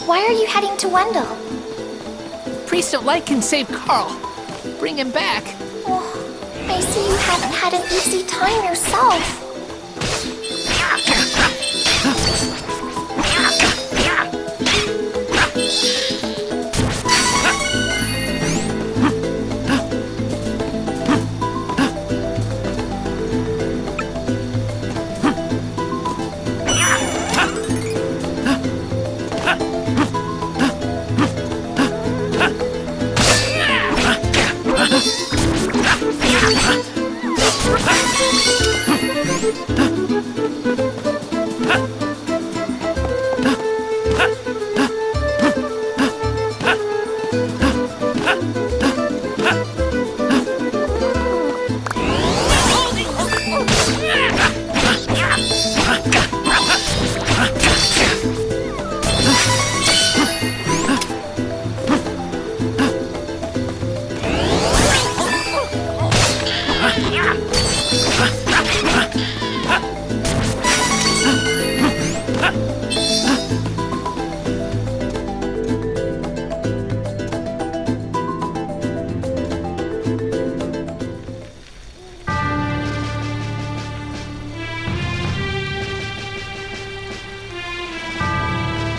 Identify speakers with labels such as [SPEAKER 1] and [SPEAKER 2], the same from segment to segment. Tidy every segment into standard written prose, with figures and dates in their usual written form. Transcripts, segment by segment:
[SPEAKER 1] Why are you heading to Wendell?
[SPEAKER 2] Priest of Light can save Carl. Bring him back.
[SPEAKER 1] Oh, I see you haven't had an easy time yourself.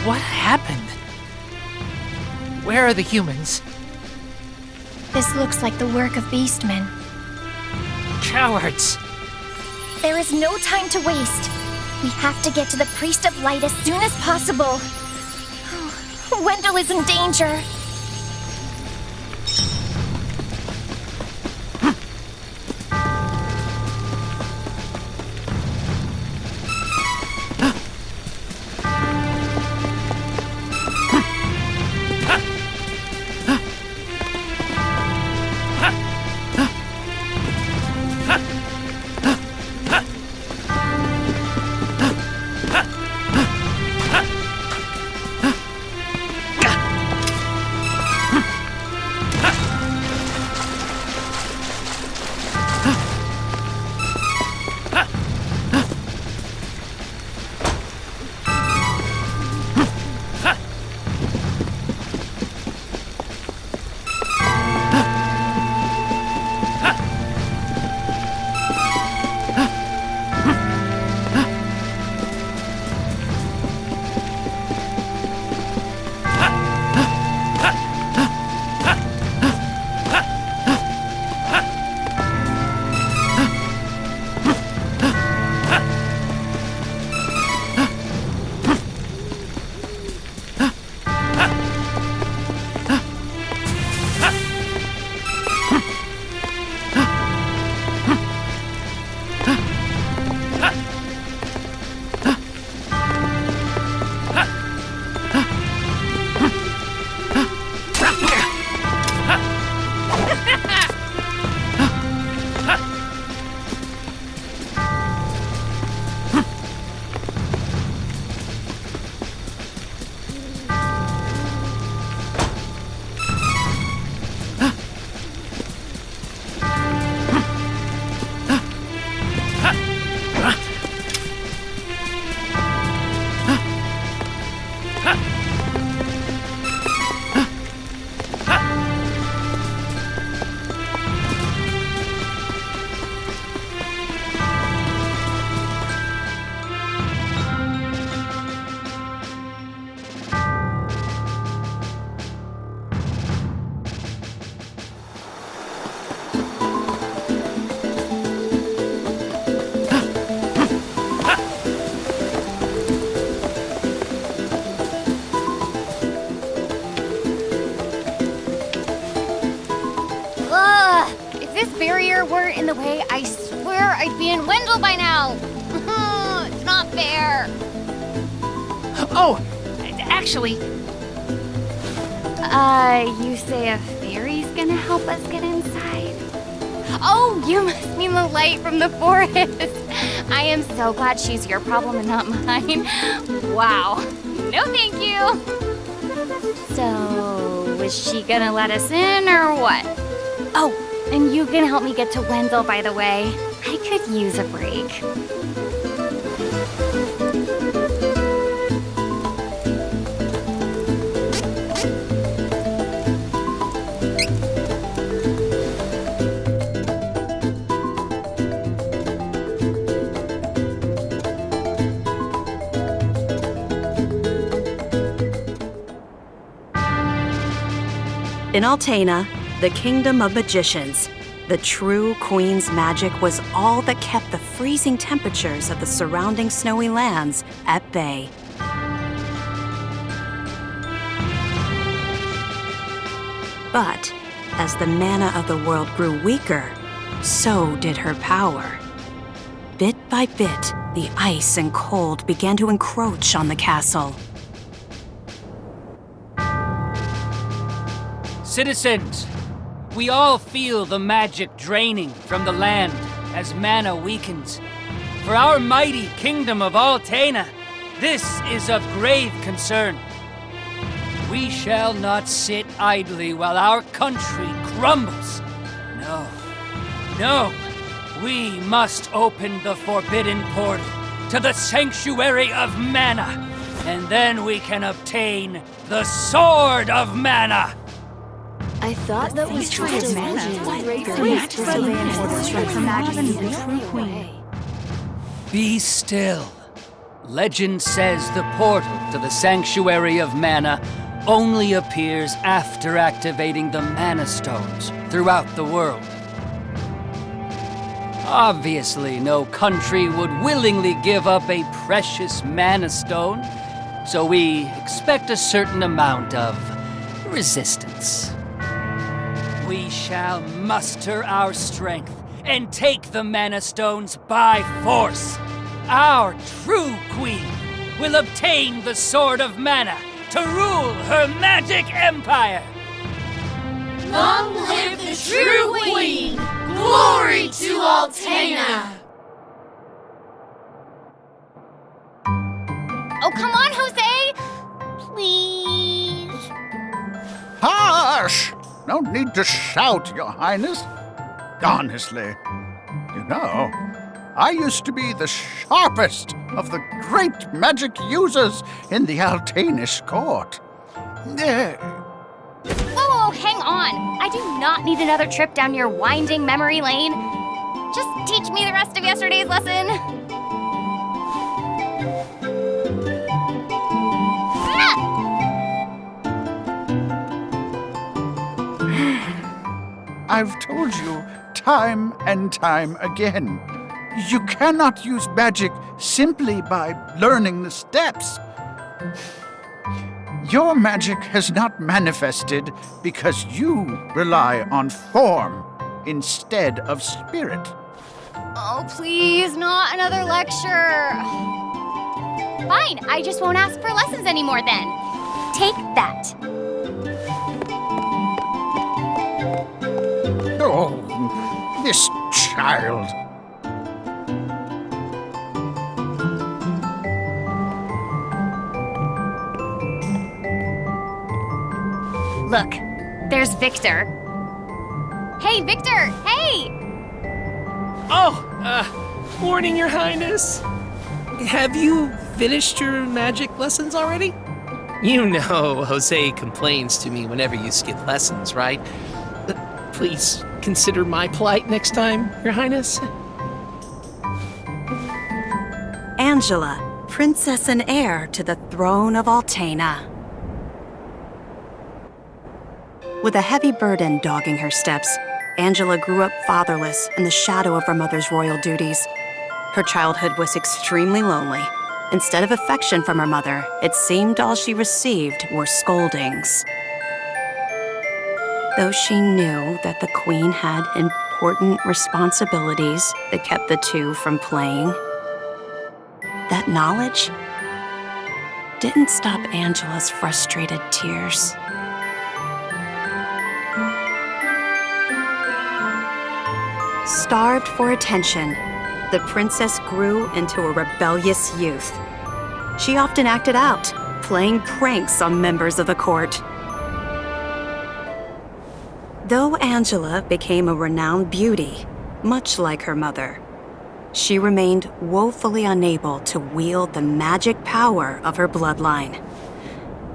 [SPEAKER 2] What happened? Where are the humans?
[SPEAKER 1] This looks like the work of beastmen.
[SPEAKER 2] Cowards!
[SPEAKER 1] There is no time to waste. We have to get to the Priest of Light as soon as possible. Wendell is in danger.
[SPEAKER 3] Weren't in the way, I swear I'd be in Wendell by now. It's not fair.
[SPEAKER 2] Oh, actually,
[SPEAKER 3] You say a fairy's gonna help us get inside? Oh, you must mean the light from the forest. I am so glad she's your problem and not mine. Wow. No thank you. So, is she gonna let us in or what? Oh, and you can help me get to Wendell, by the way. I could use a break.
[SPEAKER 4] In Altena, the kingdom of magicians, the true queen's magic was all that kept the freezing temperatures of the surrounding snowy lands at bay. But as the mana of the world grew weaker, so did her power. Bit by bit, the ice and cold began to encroach on the castle.
[SPEAKER 5] Citizens, we all feel the magic draining from the land as mana weakens. For our mighty kingdom of Altena, this is of grave concern. We shall not sit idly while our country crumbles. No, we must open the forbidden portal to the sanctuary of mana, and then we can obtain the Sword of Mana.
[SPEAKER 6] I thought that was just
[SPEAKER 5] Be still. Legend says the portal to the Sanctuary of Mana only appears after activating the Mana Stones throughout the world. Obviously, no country would willingly give up a precious Mana Stone, so we expect a certain amount of resistance. We shall muster our strength and take the Mana Stones by force. Our true queen will obtain the Sword of Mana to rule her magic empire.
[SPEAKER 7] Long live the true queen! Glory to Altena!
[SPEAKER 3] Oh, come on, Jose! Please.
[SPEAKER 8] Hush! No need to shout, Your Highness. Honestly, you know, I used to be the sharpest of the great magic users in the Altanish court.
[SPEAKER 3] Whoa, hang on. I do not need another trip down your winding memory lane. Just teach me the rest of yesterday's lesson.
[SPEAKER 8] I've told you time and time again, you cannot use magic simply by learning the steps. Your magic has not manifested because you rely on form instead of spirit.
[SPEAKER 3] Oh, please, not another lecture. Fine, I just won't ask for lessons anymore then. Take that.
[SPEAKER 8] Oh, this child.
[SPEAKER 3] Look, there's Victor. Hey, Victor, hey!
[SPEAKER 2] Morning, Your Highness. Have you finished your magic lessons already? You know Jose complains to me whenever you skip lessons, right? Please consider my plight next time, Your Highness.
[SPEAKER 4] Angela, princess and heir to the throne of Altena. With a heavy burden dogging her steps, Angela grew up fatherless in the shadow of her mother's royal duties. Her childhood was extremely lonely. Instead of affection from her mother, it seemed all she received were scoldings. Though she knew that the queen had important responsibilities that kept the two from playing, that knowledge didn't stop Angela's frustrated tears. Starved for attention, the princess grew into a rebellious youth. She often acted out, playing pranks on members of the court. Though Angela became a renowned beauty, much like her mother, she remained woefully unable to wield the magic power of her bloodline.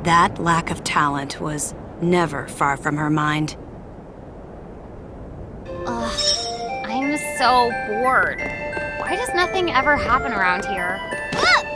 [SPEAKER 4] That lack of talent was never far from her mind.
[SPEAKER 3] Ugh, I am so bored. Why does nothing ever happen around here? Ah!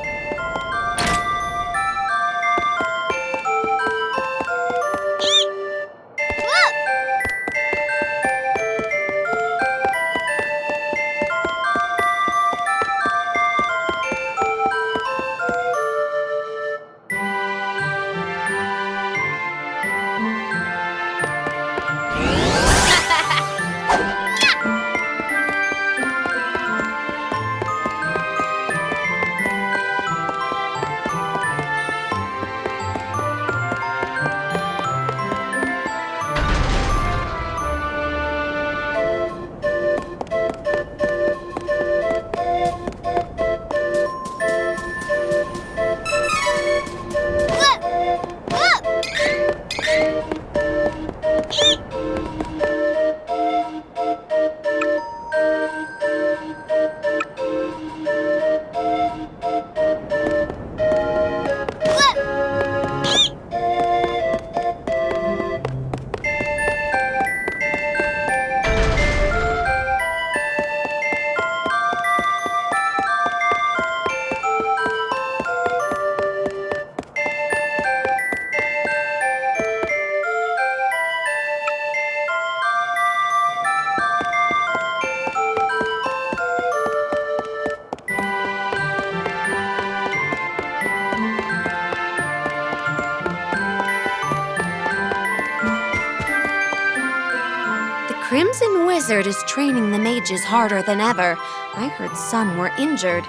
[SPEAKER 6] Crimson Wizard is training the mages harder than ever. I heard some were injured,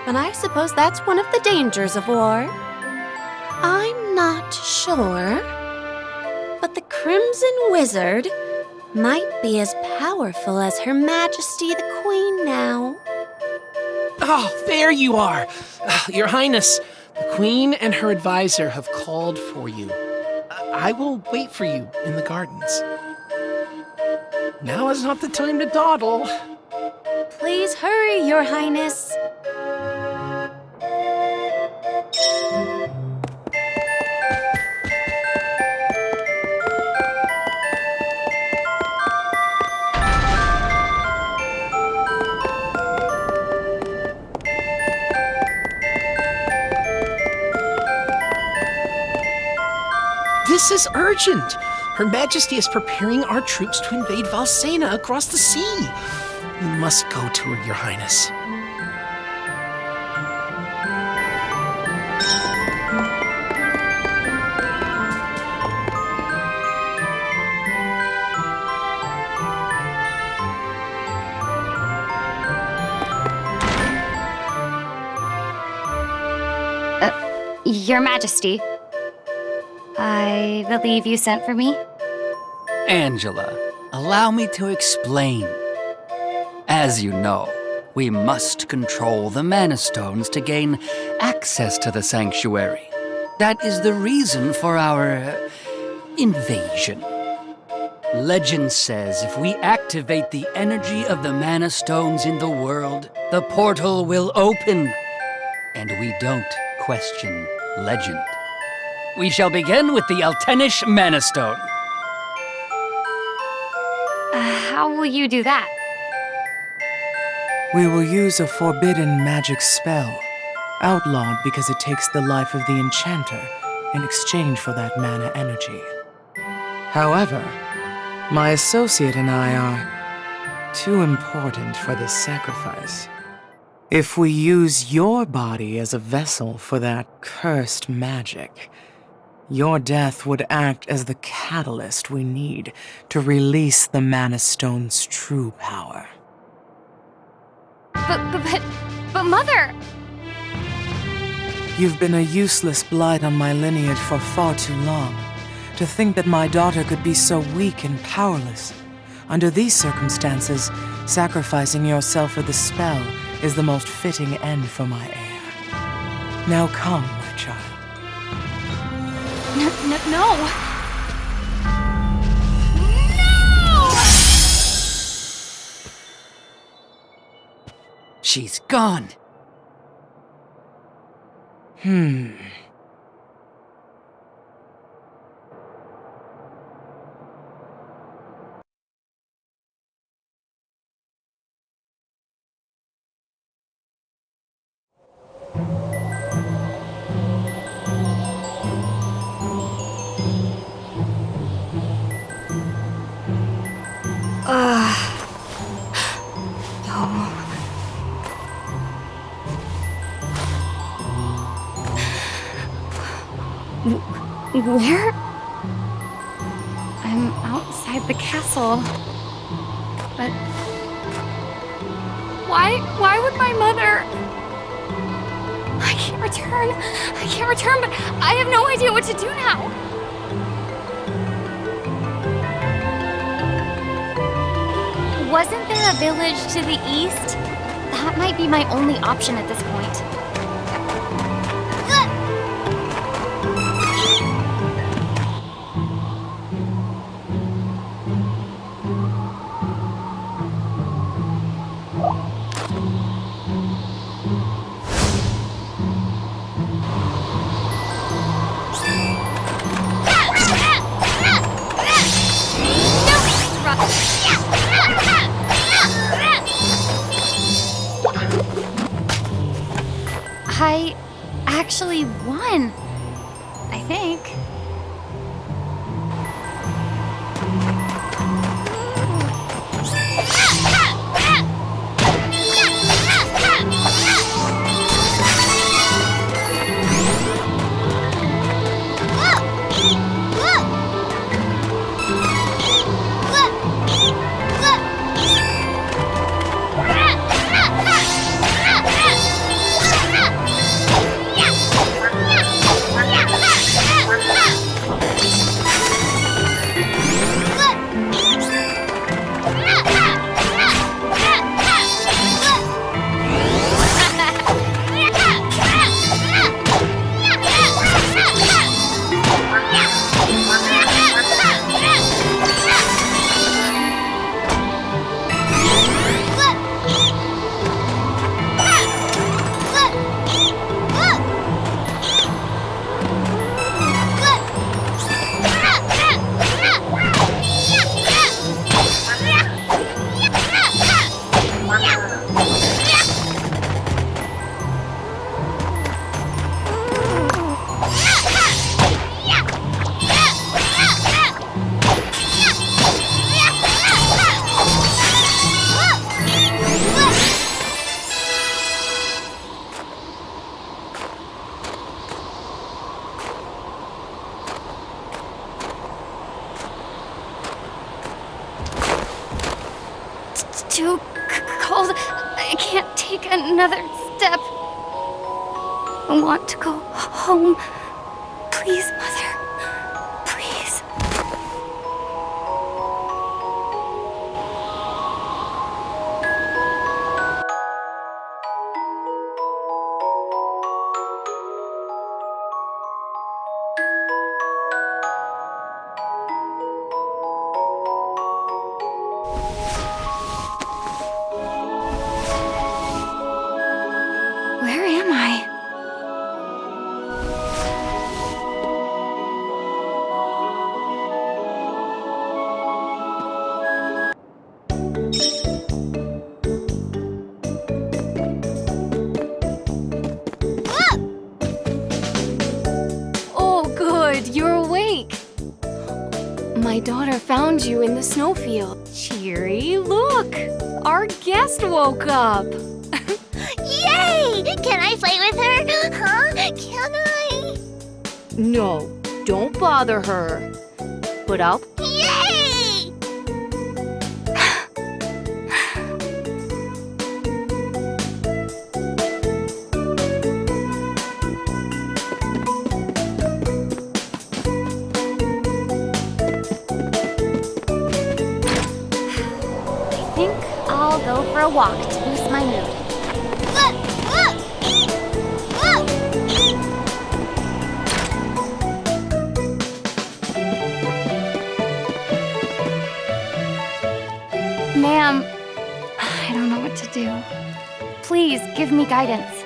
[SPEAKER 6] but I suppose that's one of the dangers of war. I'm not sure, but the Crimson Wizard might be as powerful as Her Majesty the Queen now.
[SPEAKER 2] Oh, there you are. Your Highness, the Queen and her advisor have called for you. I will wait for you in the gardens. Now is not the time to dawdle.
[SPEAKER 6] Please hurry, Your Highness.
[SPEAKER 2] This is urgent. Her Majesty is preparing our troops to invade Valsena across the sea. We must go to her, Your Highness.
[SPEAKER 3] Your Majesty, I believe you sent for me?
[SPEAKER 5] Angela, allow me to explain. As you know, we must control the Mana Stones to gain access to the sanctuary. That is the reason for our invasion. Legend says if we activate the energy of the Mana Stones in the world, the portal will open. And we don't question legend. We shall begin with the Altenish Mana Stone.
[SPEAKER 3] How will you do that?
[SPEAKER 9] We will use a forbidden magic spell, outlawed because it takes the life of the enchanter in exchange for that mana energy. However, my associate and I are too important for this sacrifice. If we use your body as a vessel for that cursed magic, your death would act as the catalyst we need to release the Mana Stone's true power.
[SPEAKER 3] But Mother!
[SPEAKER 9] You've been a useless blight on my lineage for far too long. To think that my daughter could be so weak and powerless. Under these circumstances, Sacrificing yourself for the spell is the most fitting end for my heir. Now come, my child.
[SPEAKER 3] No!
[SPEAKER 5] She's gone.
[SPEAKER 3] Where? I'm outside the castle. But why would my mother? I can't return, but I have no idea what to do now. Wasn't there a village to the east? That might be my only option at this point. I actually won, I think. Too cold. I can't take another step. I want to go home. Please, Mother. Please. Where am I? Oh, good, you're awake. My daughter found you in the snowfield. Cheery, look! Our guest woke up.
[SPEAKER 1] Yay! Can I play with her? Huh? Can I?
[SPEAKER 6] No, don't bother her. But I'll...
[SPEAKER 1] Yay!
[SPEAKER 3] I think I'll a walk to boost my mood. Ma'am, I don't know what to do. Please give me guidance.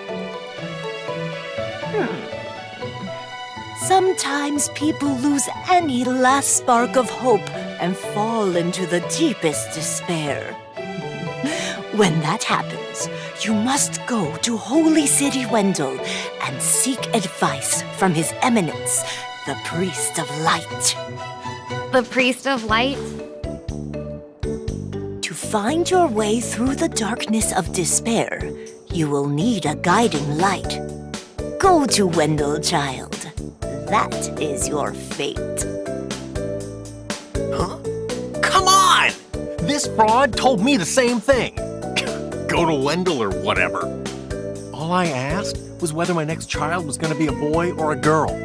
[SPEAKER 10] Sometimes people lose any last spark of hope and fall into the deepest despair. When that happens, you must go to Holy City Wendell and seek advice from His Eminence, the Priest of Light.
[SPEAKER 3] The Priest of Light?
[SPEAKER 10] To find your way through the darkness of despair, you will need a guiding light. Go to Wendell, child. That is your fate.
[SPEAKER 11] Huh? Come on! This fraud told me the same thing. Go to Wendell or whatever. All I asked was whether my next child was going to be a boy or a girl.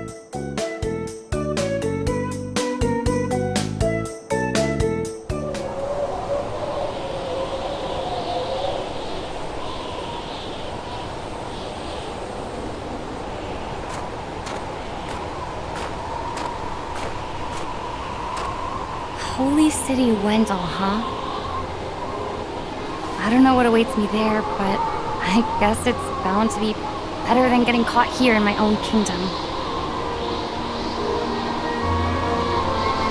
[SPEAKER 3] Holy City Wendell, huh? I don't know what awaits me there, but I guess it's bound to be better than getting caught here in my own kingdom.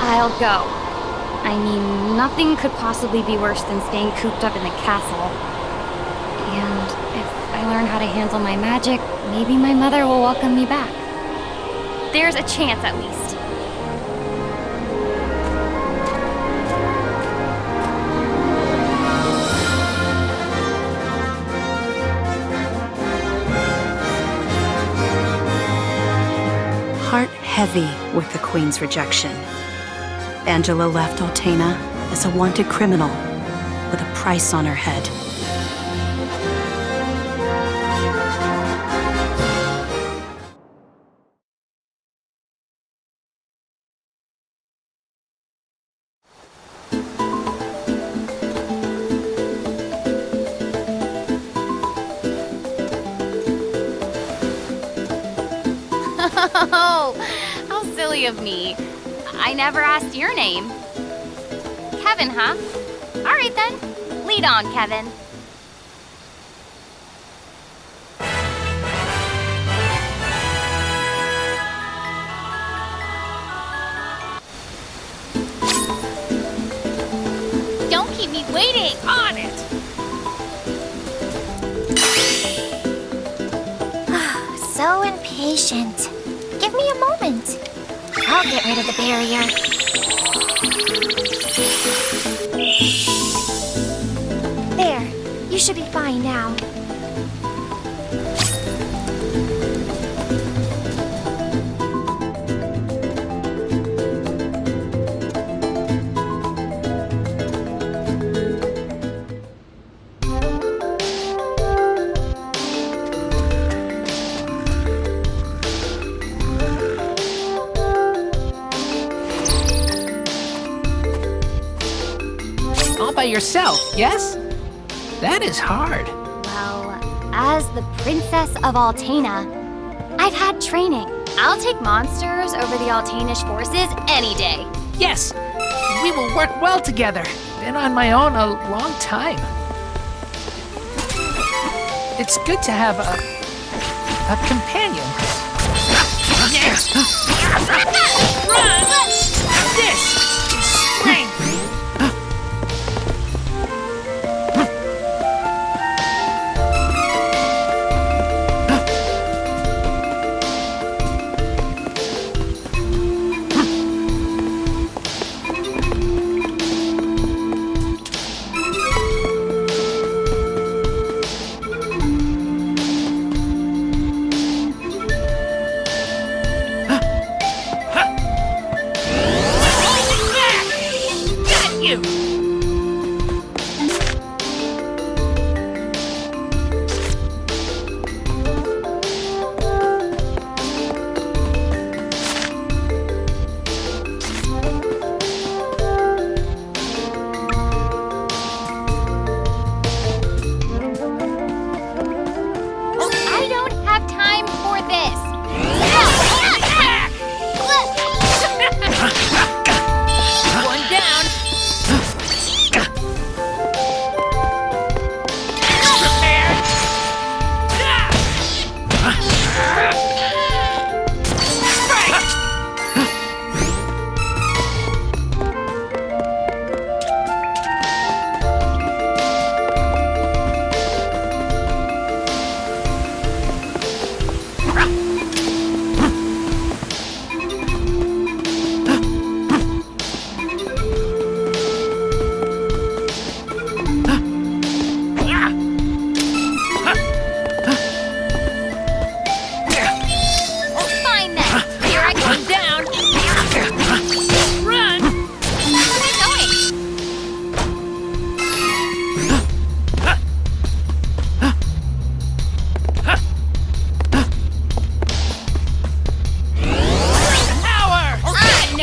[SPEAKER 3] I'll go. I mean, nothing could possibly be worse than staying cooped up in the castle. And if I learn how to handle my magic, maybe my mother will welcome me back. There's a chance, at least.
[SPEAKER 4] Heart heavy with the Queen's rejection, Angela left Altena as a wanted criminal with a price on her head.
[SPEAKER 3] Oh, how silly of me. I never asked your name. Kevin, huh? All right then. Lead on, Kevin. Don't keep me waiting. On it.
[SPEAKER 1] So impatient. Give me a moment. I'll get rid of the barrier. There. You should be fine now.
[SPEAKER 2] All by yourself, yes? That is hard.
[SPEAKER 3] Well, as the Princess of Altena, I've had training. I'll take monsters over the Altanish forces any day.
[SPEAKER 2] Yes, we will work well together. Been on my own a long time. It's good to have a companion. Yes. Run! This is strength.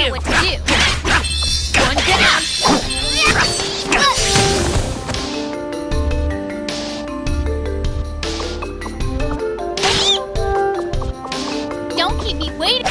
[SPEAKER 3] know what to do. One down. Don't keep me waiting.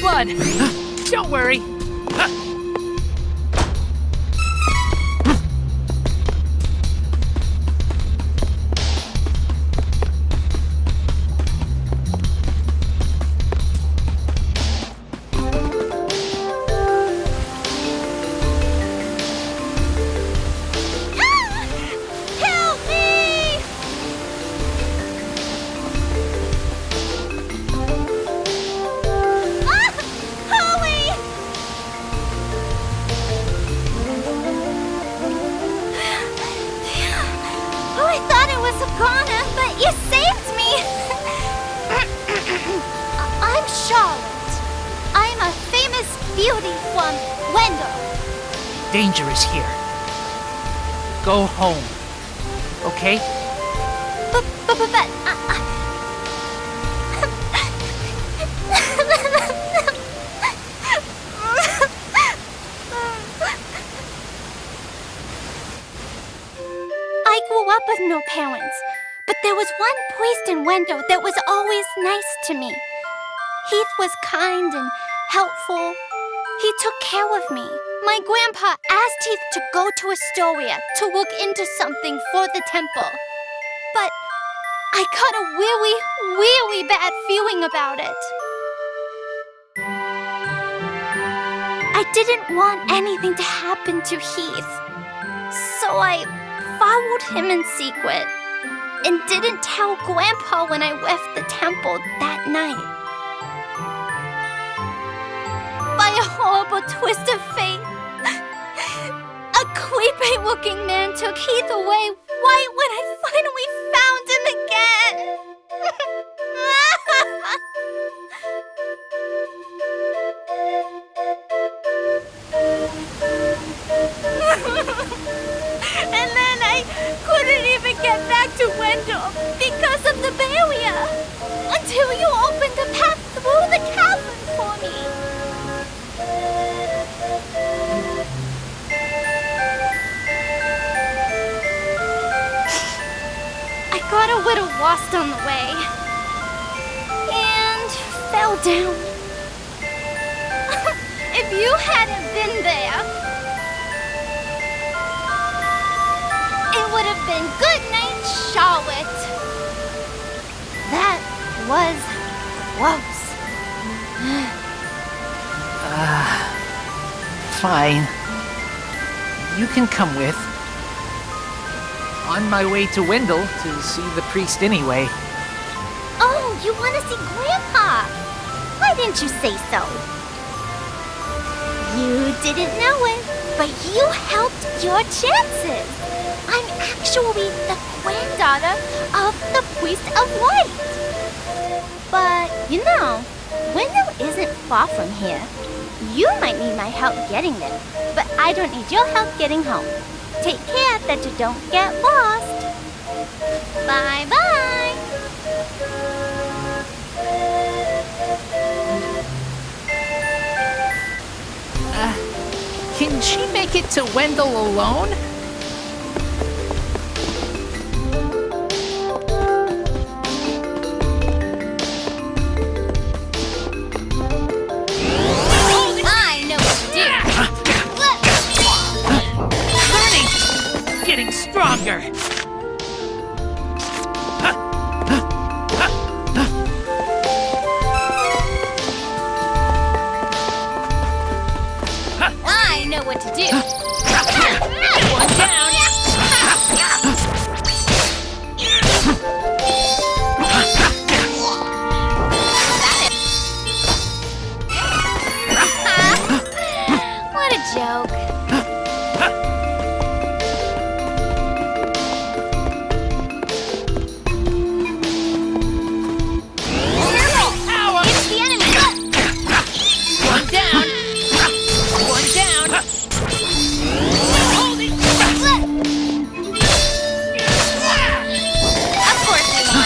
[SPEAKER 2] On it! Don't worry. Danger is here. Go home. Okay?
[SPEAKER 1] But I grew up with no parents, but there was one priest in Wendell that was always nice to me. Heath was kind and helpful. He took care of me. My grandpa asked Heath to go to Astoria to look into something for the temple. But I got a really, really bad feeling about it. I didn't want anything to happen to Heath. So I followed him in secret and didn't tell Grandpa when I left the temple that night. By a horrible twist of fate, a creepy-looking man took Heath away right when I finally found him again. And then I couldn't even get back to Wendell because of the barrier until you opened a path through the cavern for me. I got a little lost on the way and fell down. If you hadn't been there, it would have been good night, Charlotte. That was close.
[SPEAKER 2] Fine. You can come with. On my way to Wendell to see the priest anyway.
[SPEAKER 1] Oh, you want to see Grandpa? Why didn't you say so? You didn't know it, but you helped your chances. I'm actually the granddaughter of the priest of light. But, you know, Wendell isn't far from here. You might need my help getting there, but I don't need your help getting home. Take care that you don't get lost. Bye-bye.
[SPEAKER 2] Can she make it to Wendell alone? here.
[SPEAKER 3] I know what to do.
[SPEAKER 2] One down.
[SPEAKER 3] What a joke. It's the enemy.
[SPEAKER 2] One down. One down. Hold it.
[SPEAKER 3] Of course we won.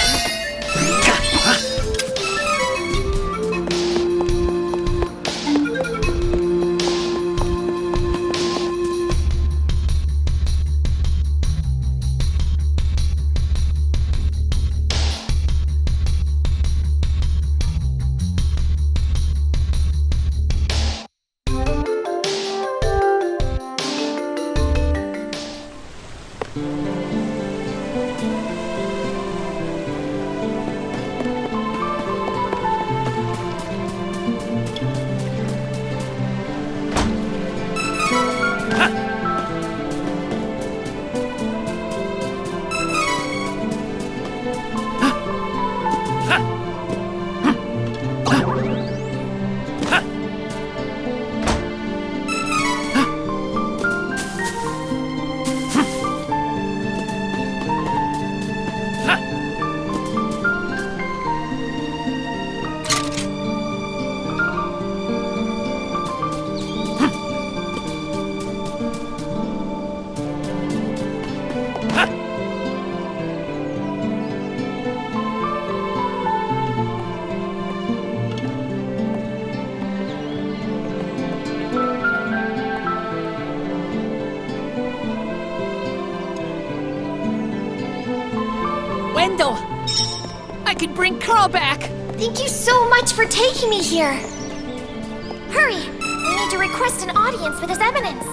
[SPEAKER 2] Wendell! I can bring Carl back!
[SPEAKER 1] Thank you so much for taking me here. Hurry! We need to request an audience with His Eminence.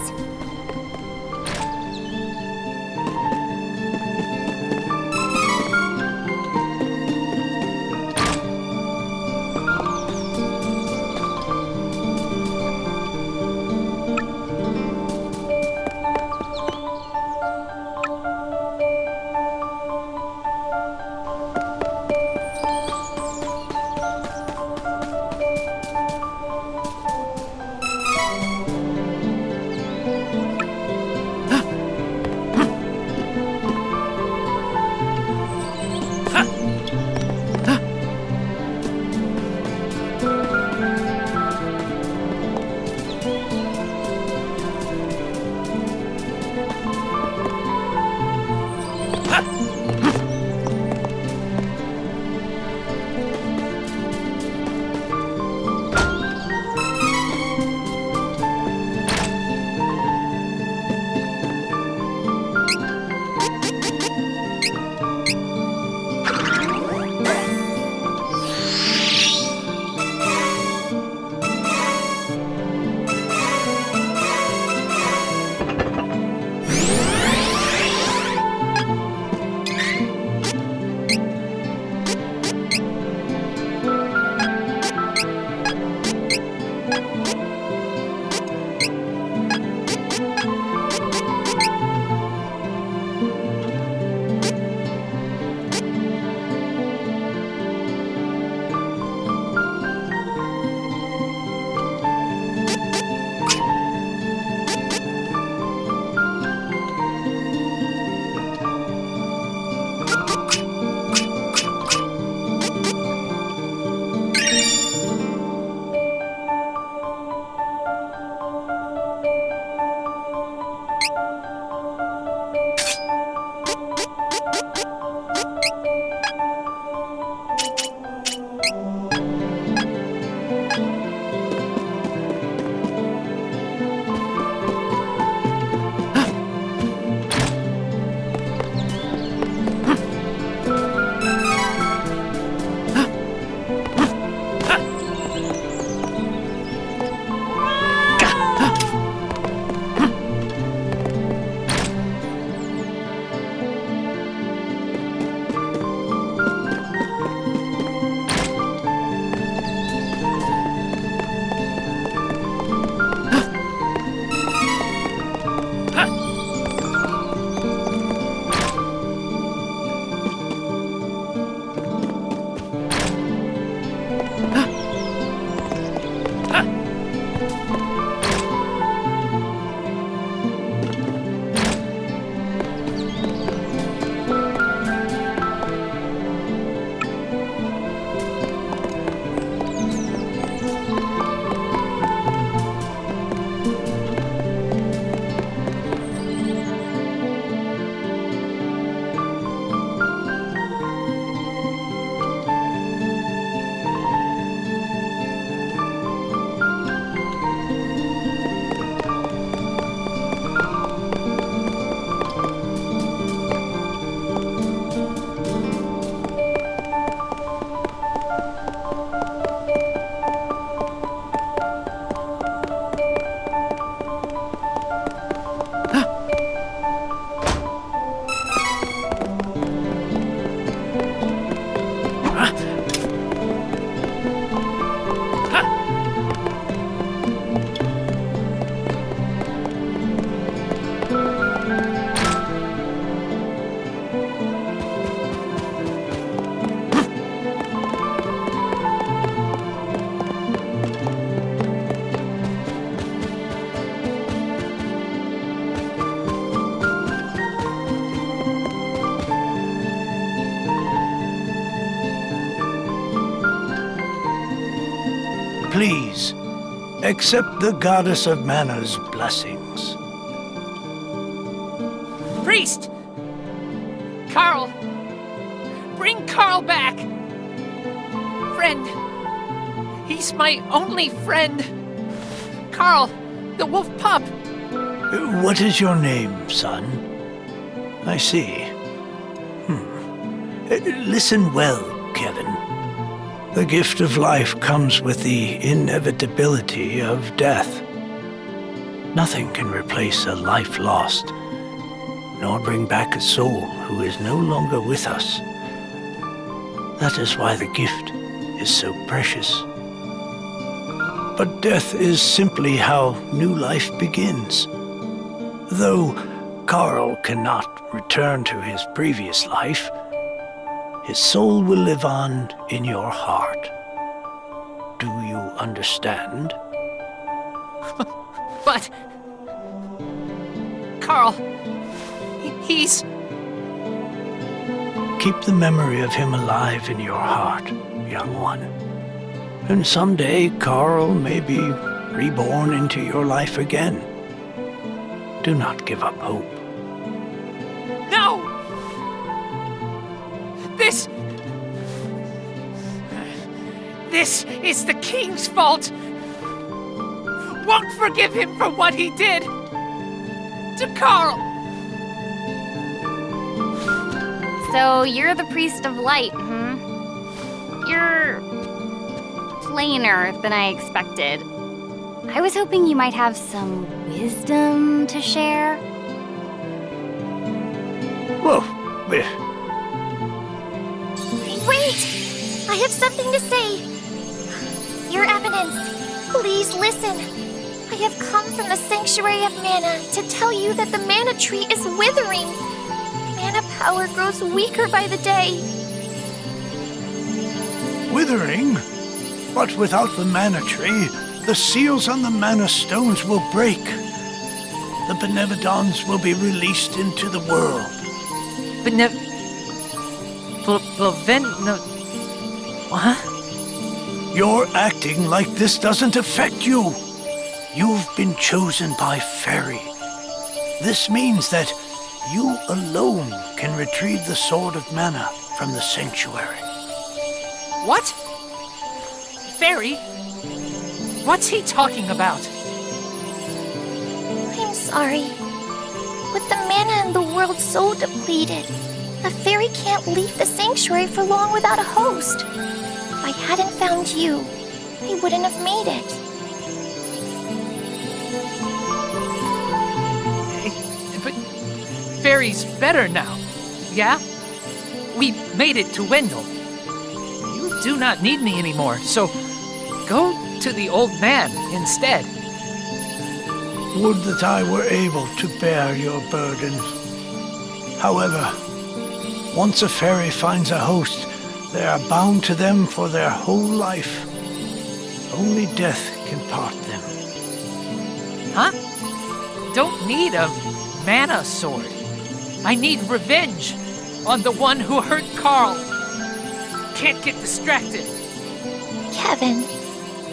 [SPEAKER 12] Please, accept the goddess of mana's blessings.
[SPEAKER 2] Priest! Carl! Bring Carl back! Friend! He's my only friend! Carl, the wolf pup!
[SPEAKER 12] What is your name, son? I see. Listen well, Kelvin. The gift of life comes with the inevitability of death. Nothing can replace a life lost, nor bring back a soul who is no longer with us. That is why the gift is so precious. But death is simply how new life begins. Though Carl cannot return to his previous life, his soul will live on in your heart. Do you understand?
[SPEAKER 2] But... Carl... he's...
[SPEAKER 12] Keep the memory of him alive in your heart, young one. And someday Carl may be reborn into your life again. Do not give up hope.
[SPEAKER 2] No! This is the king's fault! Won't forgive him for what he did! To Carl!
[SPEAKER 3] So you're the priest of light, You're plainer than I expected. I was hoping you might have some wisdom to share.
[SPEAKER 12] Whoa,
[SPEAKER 1] Wait! I have something to say. Your Eminence, please listen. I have come from the Sanctuary of Mana to tell you that the mana tree is withering. Mana power grows weaker by the day.
[SPEAKER 12] Withering? But without the mana tree, the seals on the mana stones will break. The Benevodons will be released into the world.
[SPEAKER 2] What?
[SPEAKER 12] Your acting like this doesn't affect you. You've been chosen by Fairy. This means that you alone can retrieve the Sword of Mana from the Sanctuary.
[SPEAKER 2] What? Fairy? What's he talking about?
[SPEAKER 1] I'm sorry. With the mana in the world so depleted, a fairy can't leave the sanctuary for long without a host. If I hadn't found you, I wouldn't have made it.
[SPEAKER 2] But Fairy's better now, yeah? We made it to Wendell. You do not need me anymore, so go to the old man instead.
[SPEAKER 12] Would that I were able to bear your burden. However, once a fairy finds a host, they are bound to them for their whole life. Only death can part them.
[SPEAKER 2] Huh? Don't need a mana sword. I need revenge on the one who hurt Carl. Can't get distracted.
[SPEAKER 1] Kevin,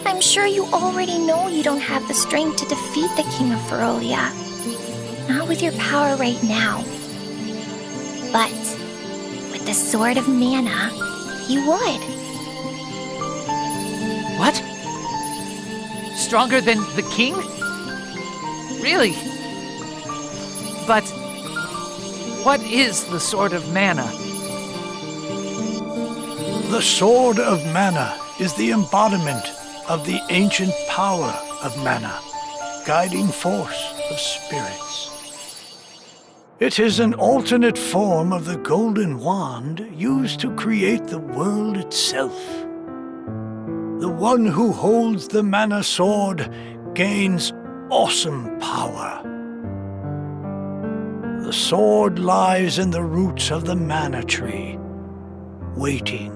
[SPEAKER 1] I'm sure you already know you don't have the strength to defeat the King of Ferolia. Not with your power right now. But with the Sword of Mana, you would.
[SPEAKER 2] What? Stronger than the king? Really? But what is the Sword of Mana?
[SPEAKER 12] The Sword of Mana is the embodiment of the ancient power of Mana, guiding force of spirits. It is an alternate form of the golden wand used to create the world itself. The one who holds the Mana Sword gains awesome power. The sword lies in the roots of the Mana Tree, waiting.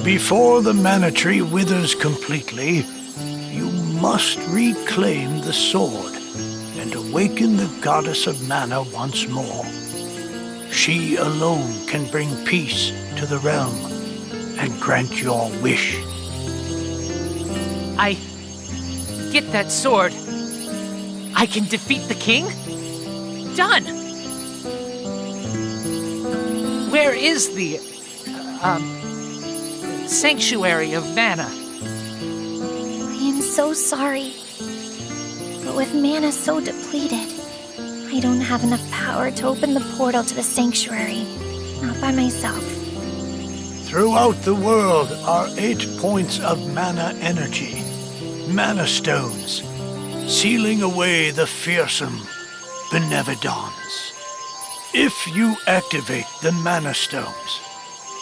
[SPEAKER 12] Before the Mana Tree withers completely, you must reclaim the sword and awaken the Goddess of Mana once more. She alone can bring peace to the realm and grant your wish.
[SPEAKER 2] I get that sword. I can defeat the king? Done! Where is the, sanctuary of mana?
[SPEAKER 1] I am so sorry. But with mana so depleted, I don't have enough power to open the portal to the sanctuary. Not by myself.
[SPEAKER 12] Throughout the world are 8 points of mana energy, mana stones, sealing away the fearsome benevolence. If you activate the mana stones,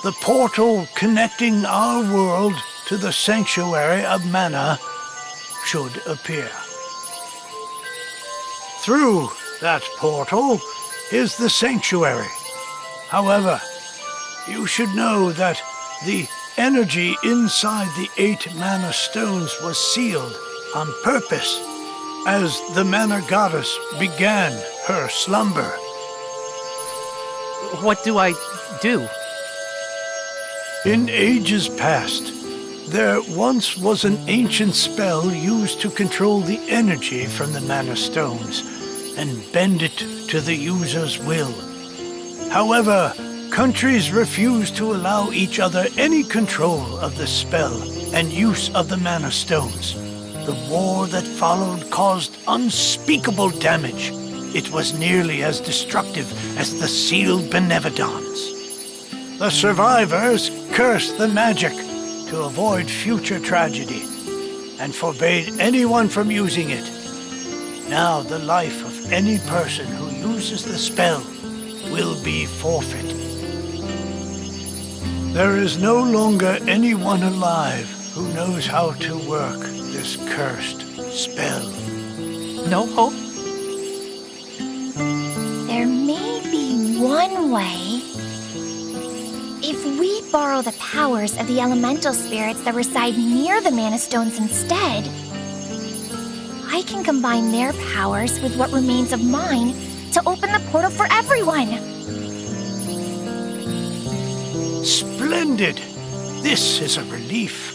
[SPEAKER 12] the portal connecting our world to the sanctuary of mana should appear. Through that portal is the sanctuary. However, you should know that the energy inside the 8 mana stones was sealed on purpose as the mana goddess began her slumber.
[SPEAKER 2] What do I do?
[SPEAKER 12] In ages past, there once was an ancient spell used to control the energy from the mana stones and bend it to the user's will. However, countries refused to allow each other any control of the spell and use of the mana stones. The war that followed caused unspeakable damage. It was nearly as destructive as the sealed benevolence. The survivors cursed the magic to avoid future tragedy and forbade anyone from using it. Now the life of any person who uses the spell will be forfeit. There is no longer anyone alive who knows how to work this cursed spell.
[SPEAKER 2] No hope?
[SPEAKER 1] There may be one way. If we borrow the powers of the elemental spirits that reside near the mana stones instead, I can combine their powers with what remains of mine to open the portal for everyone.
[SPEAKER 12] Splendid! This is a relief.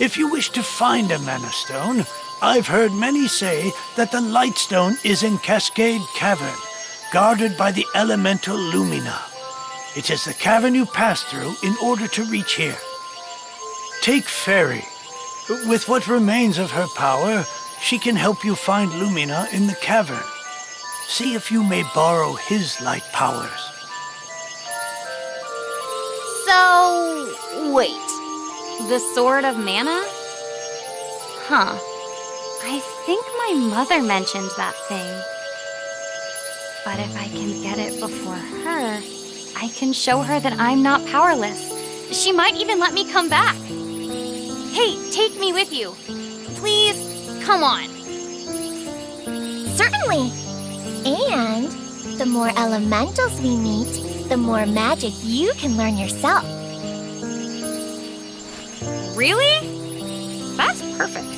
[SPEAKER 12] If you wish to find a mana stone, I've heard many say that the light stone is in Cascade Cavern, guarded by the elemental Lumina. It is the cavern you pass through in order to reach here. Take Fairy. With what remains of her power, she can help you find Lumina in the cavern. See if you may borrow his light powers.
[SPEAKER 3] So, wait. The Sword of Mana? Huh. I think my mother mentioned that thing. But if I can get it before her, I can show her that I'm not powerless. She might even let me come back. Hey, take me with you. Please, come on.
[SPEAKER 1] Certainly. And the more elementals we meet, the more magic you can learn yourself.
[SPEAKER 3] Really? That's perfect.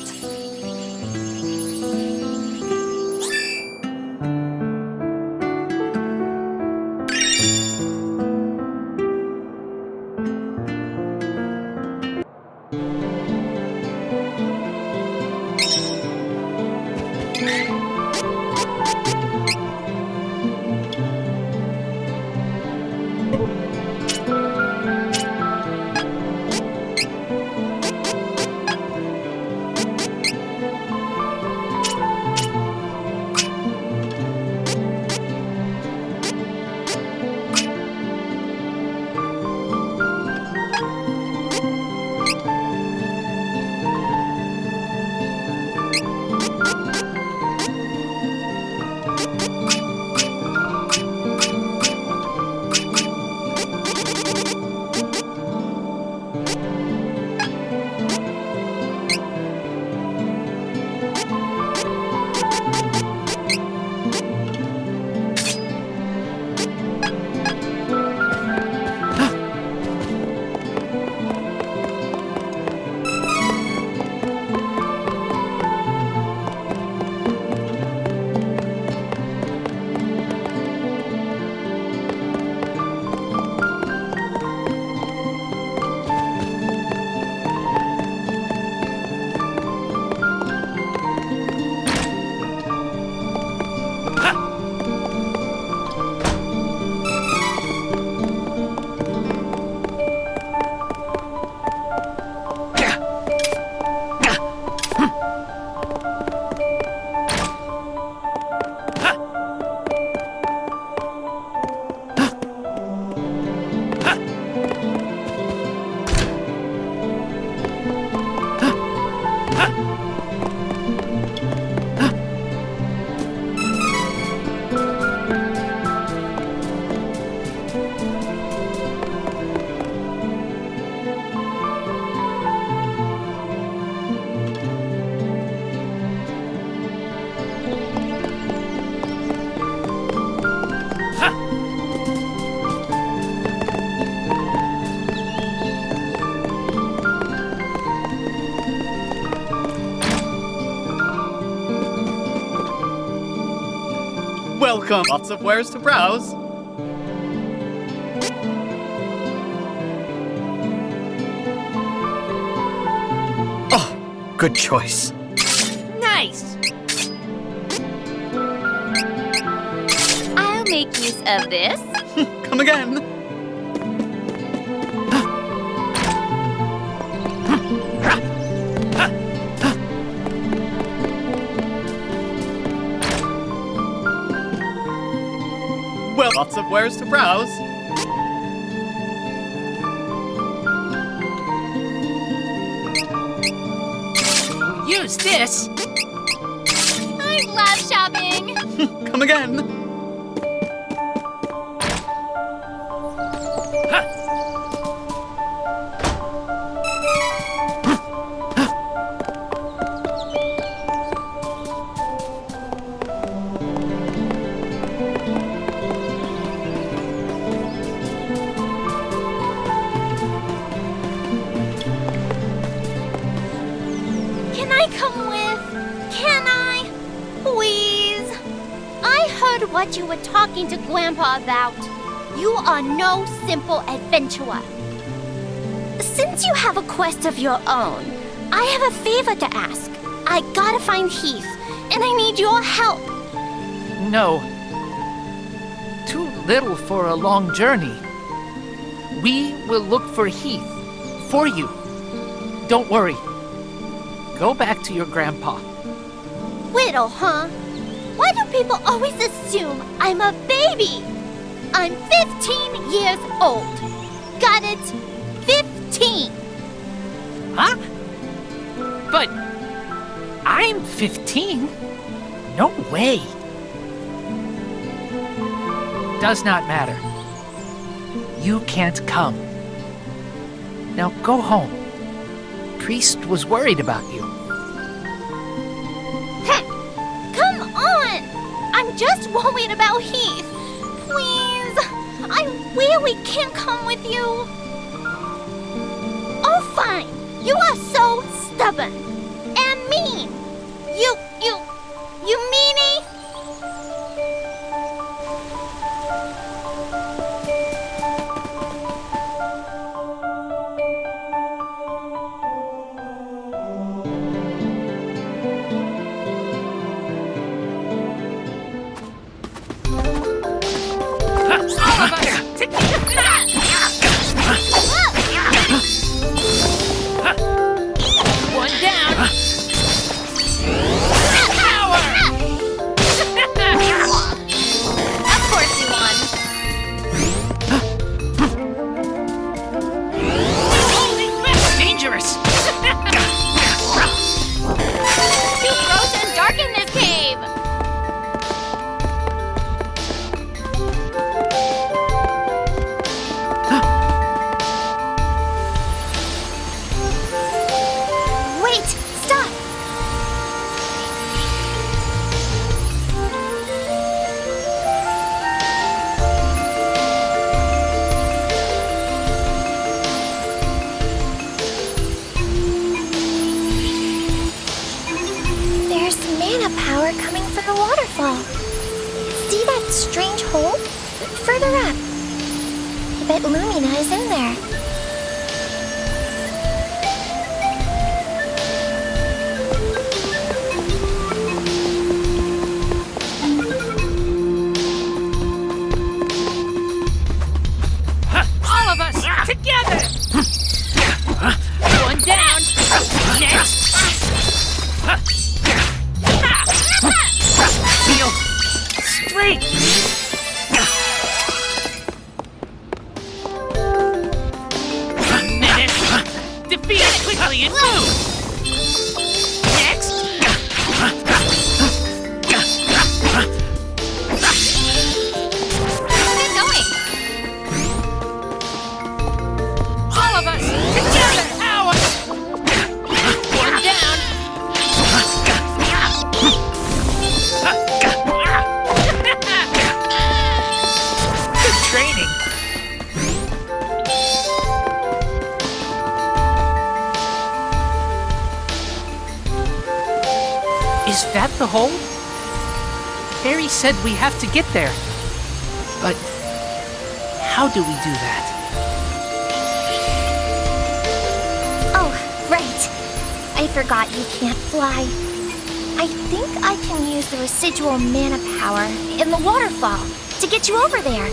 [SPEAKER 13] welcome. Lots of wares to browse.
[SPEAKER 14] Oh, good choice.
[SPEAKER 3] Nice! I'll make use of this.
[SPEAKER 13] Come again. Well, lots of wares to browse.
[SPEAKER 2] Use this.
[SPEAKER 3] I love shopping.
[SPEAKER 13] Come again.
[SPEAKER 1] Can I come with? Can I? Please? I heard what you were talking to Grandpa about. You are no simple adventurer. Since you have a quest of your own, I have a favor to ask. I gotta find Heath, and I need your help.
[SPEAKER 2] No. Too little for a long journey. We will look for Heath. For you. Don't worry. Go back to your grandpa.
[SPEAKER 1] Riddle, huh? Why do people always assume I'm a baby? I'm 15 years old. Got it? 15.
[SPEAKER 2] Huh? But I'm 15. No way. Does not matter. You can't come. Now go home. Priest was worried about you.
[SPEAKER 1] Come on! I'm just worried about Heath. Please, I really can't come with you. Oh, fine. You are so stubborn and mean. You meanie.
[SPEAKER 2] One down. Power!
[SPEAKER 3] Of course you won.
[SPEAKER 2] Dangerous.
[SPEAKER 3] Too gross and dark in this cave.
[SPEAKER 1] Wait, stop. There's mana power coming from the waterfall. See that strange hole? Further up. I bet Lumina is in there.
[SPEAKER 2] All of us together. One down. Next. Feel straight. Minute. Defeat it quickly and move. Next.
[SPEAKER 3] Get going.
[SPEAKER 2] All of us together. Power. One down. Good training. Is that the hole? fairy said we have to get there. But how do we do that?
[SPEAKER 1] Oh, right. I forgot you can't fly. I think I can use the residual mana power in the waterfall to get you over there.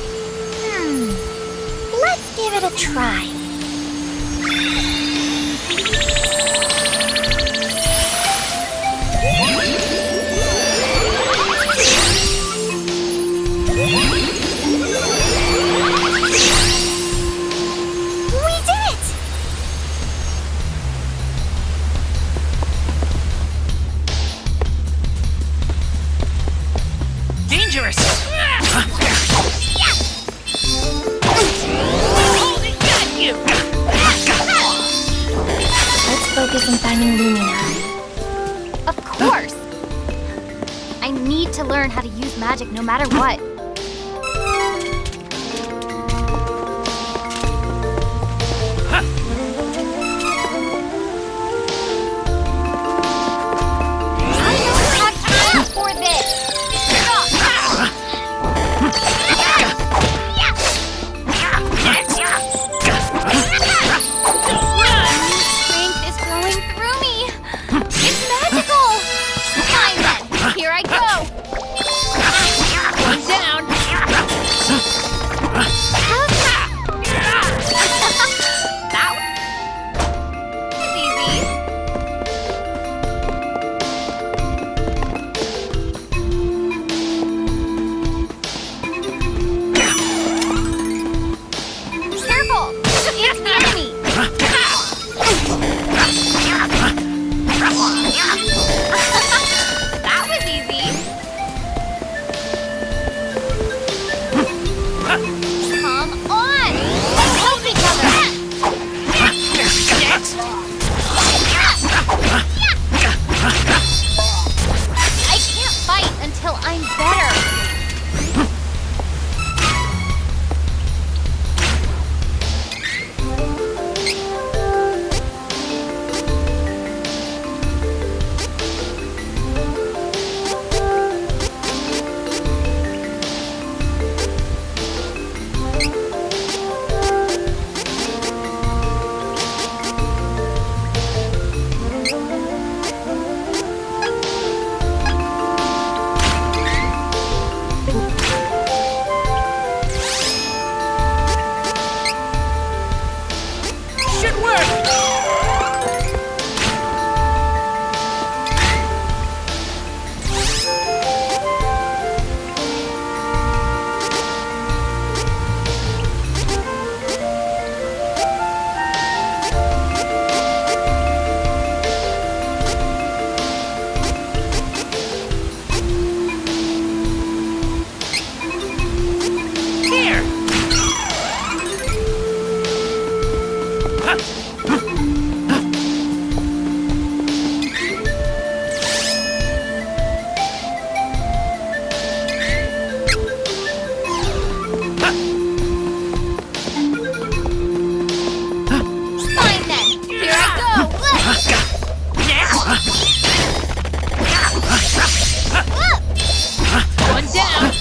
[SPEAKER 1] Let's give it a try. We did it!
[SPEAKER 2] Dangerous!
[SPEAKER 1] Let's focus on finding Lumina.
[SPEAKER 3] Of course! I need to learn how to use magic no matter what. I know how to use for this! Strength is flowing through me! It's magical! Fine then, here I go! Going down! That was easy. Careful! It's the enemy! That was easy. Come on! Let's help each other! I can't fight until I'm better.
[SPEAKER 2] Should work! Here!
[SPEAKER 3] Fine then, here I go.
[SPEAKER 2] One down!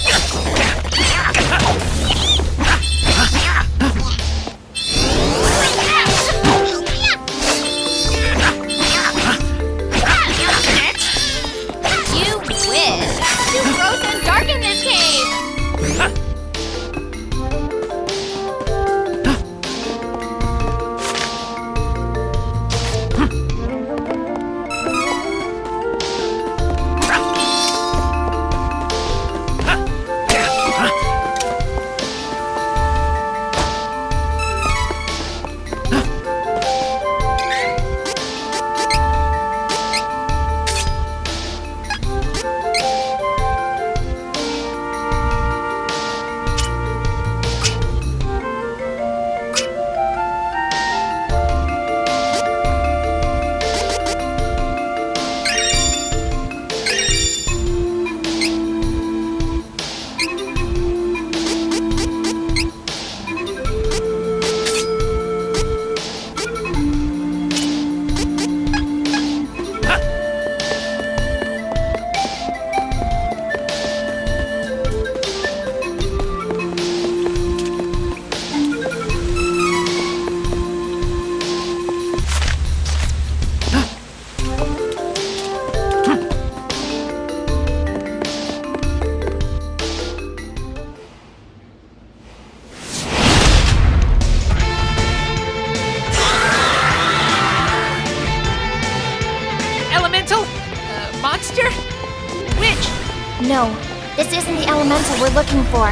[SPEAKER 1] no. This isn't the elemental we're looking for.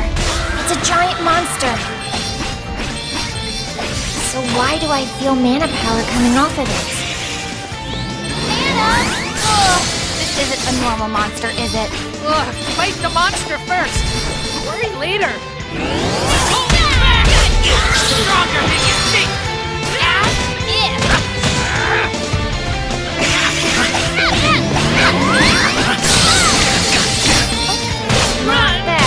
[SPEAKER 1] It's a giant monster. So why do I feel mana power coming off of it?
[SPEAKER 3] Mana! Ugh, this isn't a normal monster, is it?
[SPEAKER 2] Ugh, fight the monster first! Worry later! Stronger than you think!
[SPEAKER 3] As if! Not bad.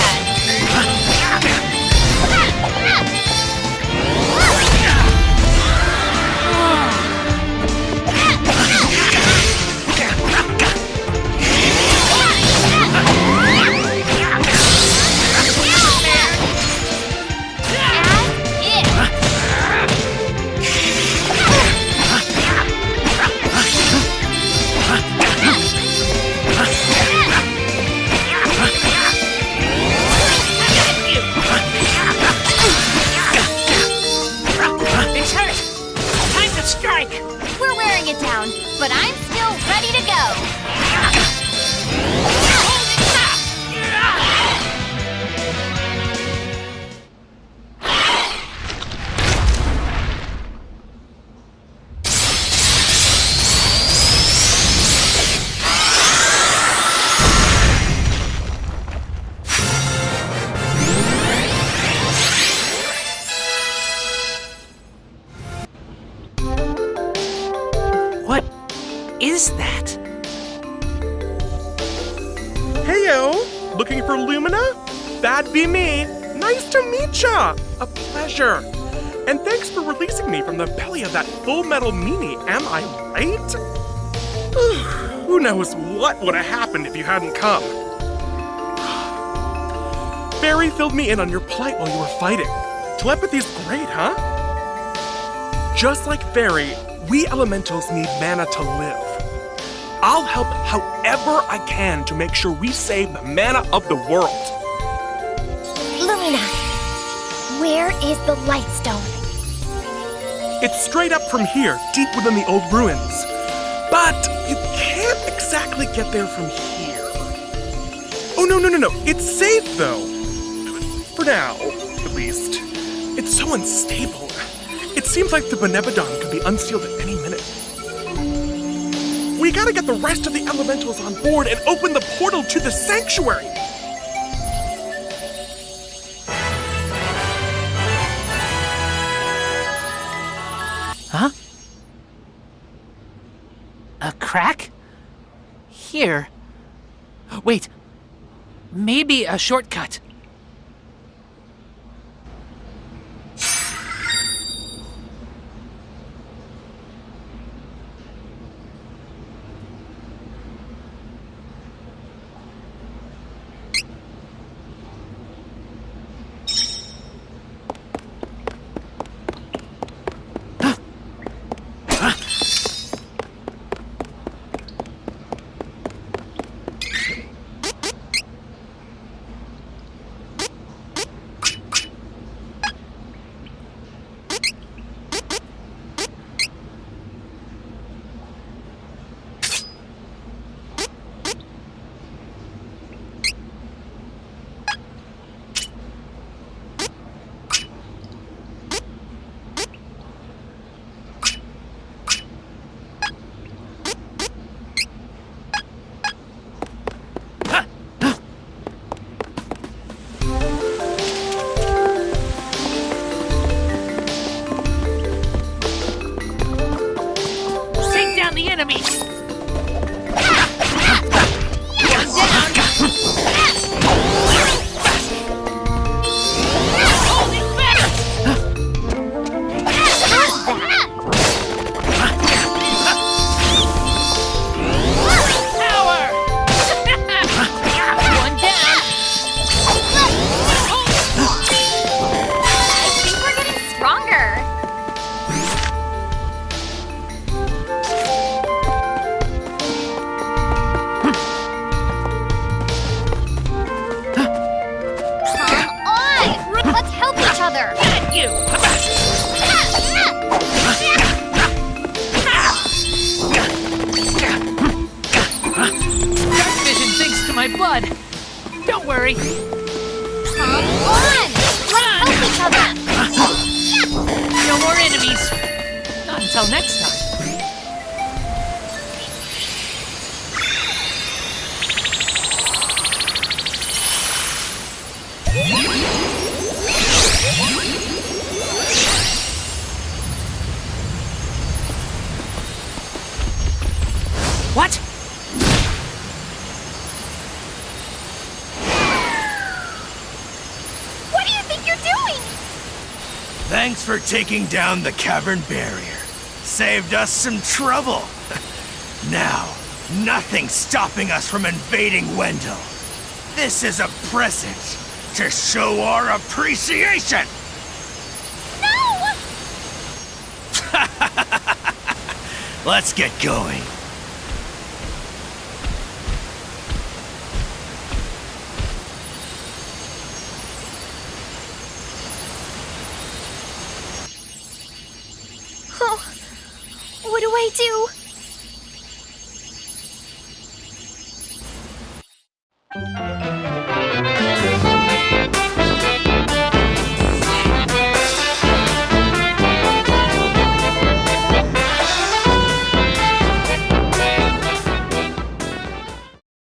[SPEAKER 3] We're wearing it down, but I'm still ready to go.
[SPEAKER 2] What is that?
[SPEAKER 15] Heyo! Looking for Lumina? That'd be me. Nice to meet ya! A pleasure. And thanks for releasing me from the belly of that full metal meanie, am I right? Who knows what would have happened if you hadn't come. Fairy filled me in on your plight while you were fighting. Telepathy's great, huh? Just like Fairy, we elementals need mana to live. I'll help however I can to make sure we save the mana of the world.
[SPEAKER 1] Lumina, where is the Lightstone?
[SPEAKER 15] It's straight up from here, deep within the old ruins. But you can't exactly get there from here. Oh, no. It's safe, though. For now, at least. It's so unstable. It seems like the Benevodon could be unsealed at any minute. We gotta get the rest of the elementals on board and open the portal to the sanctuary!
[SPEAKER 2] Huh? A crack? Here. Wait. Maybe a shortcut. hurry.
[SPEAKER 3] Come on! Let's help each other!
[SPEAKER 2] No more enemies. Not until next time. What?
[SPEAKER 3] What do you think you're doing?
[SPEAKER 16] Thanks for taking down the cavern barrier. Saved us some trouble. Now, nothing's stopping us from invading Wendell. This is a present to show our appreciation.
[SPEAKER 3] No!
[SPEAKER 16] Let's get going.
[SPEAKER 1] Oh, what do I do?